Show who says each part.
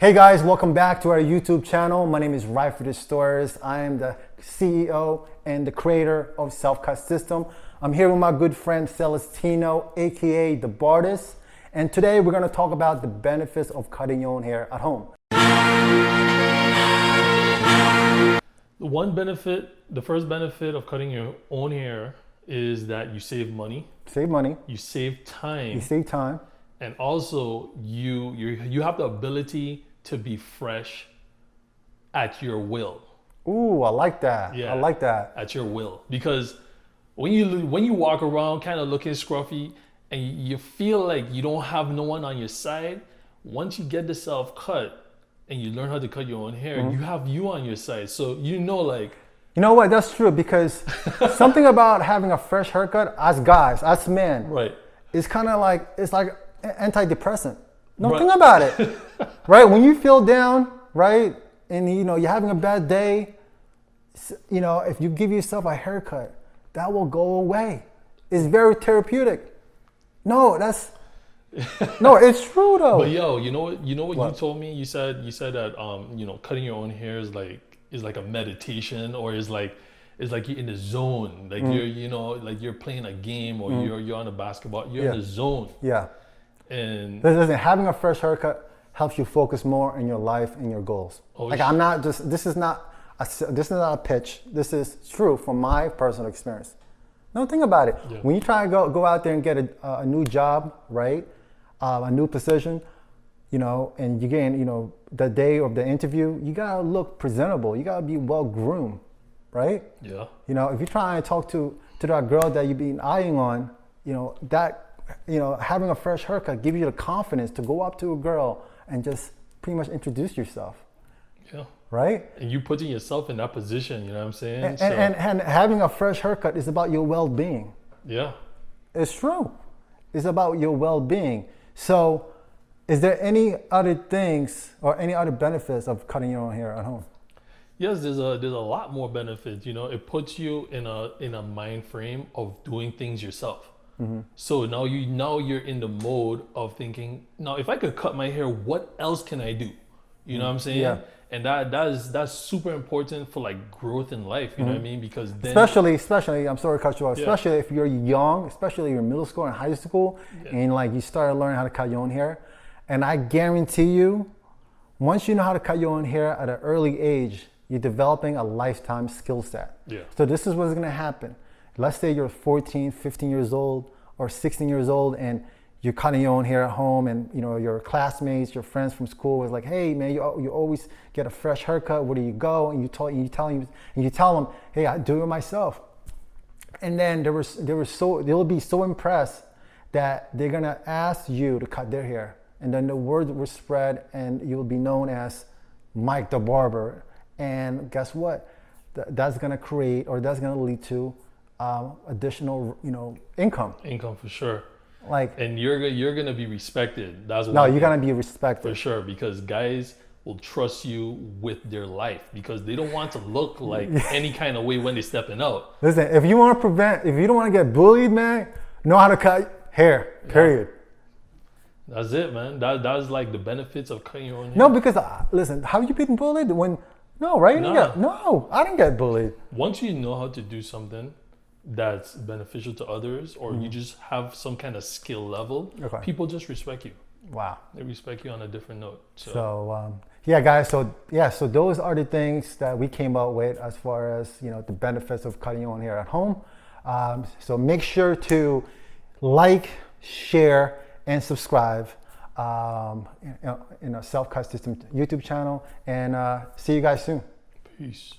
Speaker 1: Hey guys, welcome back to our YouTube channel. My name is Ryford Restorers. I am the CEO and the creator of Self Cut System. I'm here with my good friend Celestino, aka The Bardist. And today we're going to talk about the benefits of cutting your own hair at home.
Speaker 2: The first benefit of cutting your own hair is that you save money.
Speaker 1: Save money.
Speaker 2: You save time.
Speaker 1: You save time.
Speaker 2: And also you have the ability to be fresh at your will.
Speaker 1: Ooh, I like that.
Speaker 2: Yeah,
Speaker 1: I like that.
Speaker 2: At your will. Because when you walk around kind of looking scruffy and you feel like you don't have no one on your side, once you get the self cut and you learn how to cut your own hair, you have you on your side. So you know
Speaker 1: what? That's true, because something about having a fresh haircut as guys, as men,
Speaker 2: right,
Speaker 1: it's kind of like, it's like antidepressant. No, think about it. Right? When you feel down, right, and you're having a bad day, if you give yourself a haircut, that will go away. It's very therapeutic. No, it's true though.
Speaker 2: But yo, you know what you told me? You said that cutting your own hair is like a meditation, or is like you're in the zone. Like you're playing a game, or you're on a basketball. You're in the zone.
Speaker 1: Yeah.
Speaker 2: And
Speaker 1: listen, having a fresh haircut helps you focus more on your life and your goals. This is not a pitch. This is true from my personal experience. No, think about it. Yeah. When you try to go out there and get a new job, right? A new position, and you get the day of the interview, you gotta look presentable. You gotta be well groomed, right?
Speaker 2: Yeah.
Speaker 1: If you try and talk to that girl that you've been eyeing on, having a fresh haircut gives you the confidence to go up to a girl and just pretty much introduce yourself.
Speaker 2: Yeah.
Speaker 1: Right?
Speaker 2: And you putting yourself in that position, you know what I'm saying?
Speaker 1: And having a fresh haircut is about your well-being.
Speaker 2: Yeah.
Speaker 1: It's true. It's about your well-being. So is there any other things or any other benefits of cutting your own hair at home?
Speaker 2: Yes, there's a lot more benefits. It puts you in a mind frame of doing things yourself. Mm-hmm. So now you're in the mode of thinking, now if I could cut my hair, what else can I do? You know what I'm saying?
Speaker 1: Yeah.
Speaker 2: And that's super important for like growth in life. You know what I mean? Because then
Speaker 1: especially, I'm sorry to cut you off. Yeah. Especially if you're young, especially you're in middle school and high school, and you started learning how to cut your own hair. And I guarantee you, once you know how to cut your own hair at an early age, you're developing a lifetime skill set.
Speaker 2: Yeah.
Speaker 1: So this is what's gonna happen. Let's say you're 14, 15 years old or 16 years old, and you're cutting your own hair at home, and your classmates, your friends from school is like, hey man, you always get a fresh haircut. Where do you go? And you tell them, hey, I do it myself. And then they'll be so impressed that they're gonna ask you to cut their hair, and then the word will spread, and you'll be known as Mike the Barber. And guess what? That's gonna lead to additional, income.
Speaker 2: Income for sure. And
Speaker 1: And
Speaker 2: you're gonna be respected.
Speaker 1: You're gonna be respected
Speaker 2: for sure, because guys will trust you with their life, because they don't want to look like any kind of way when they're stepping out.
Speaker 1: Listen, if you don't want to get bullied, man, know how to cut hair. Period.
Speaker 2: Yeah. That's it, man. That's like the benefits of cutting your own hair.
Speaker 1: No, because listen, have you been bullied? Right? No, I didn't get bullied.
Speaker 2: Once you know how to do something that's beneficial to others, or you just have some kind of skill level, people just respect you.
Speaker 1: Wow.
Speaker 2: They respect you on a different note.
Speaker 1: Guys, so those are the things that we came up with as far as the benefits of cutting your own hair at home. So make sure to like, share, and subscribe in our Self Cut System YouTube channel, and see you guys soon.
Speaker 2: Peace.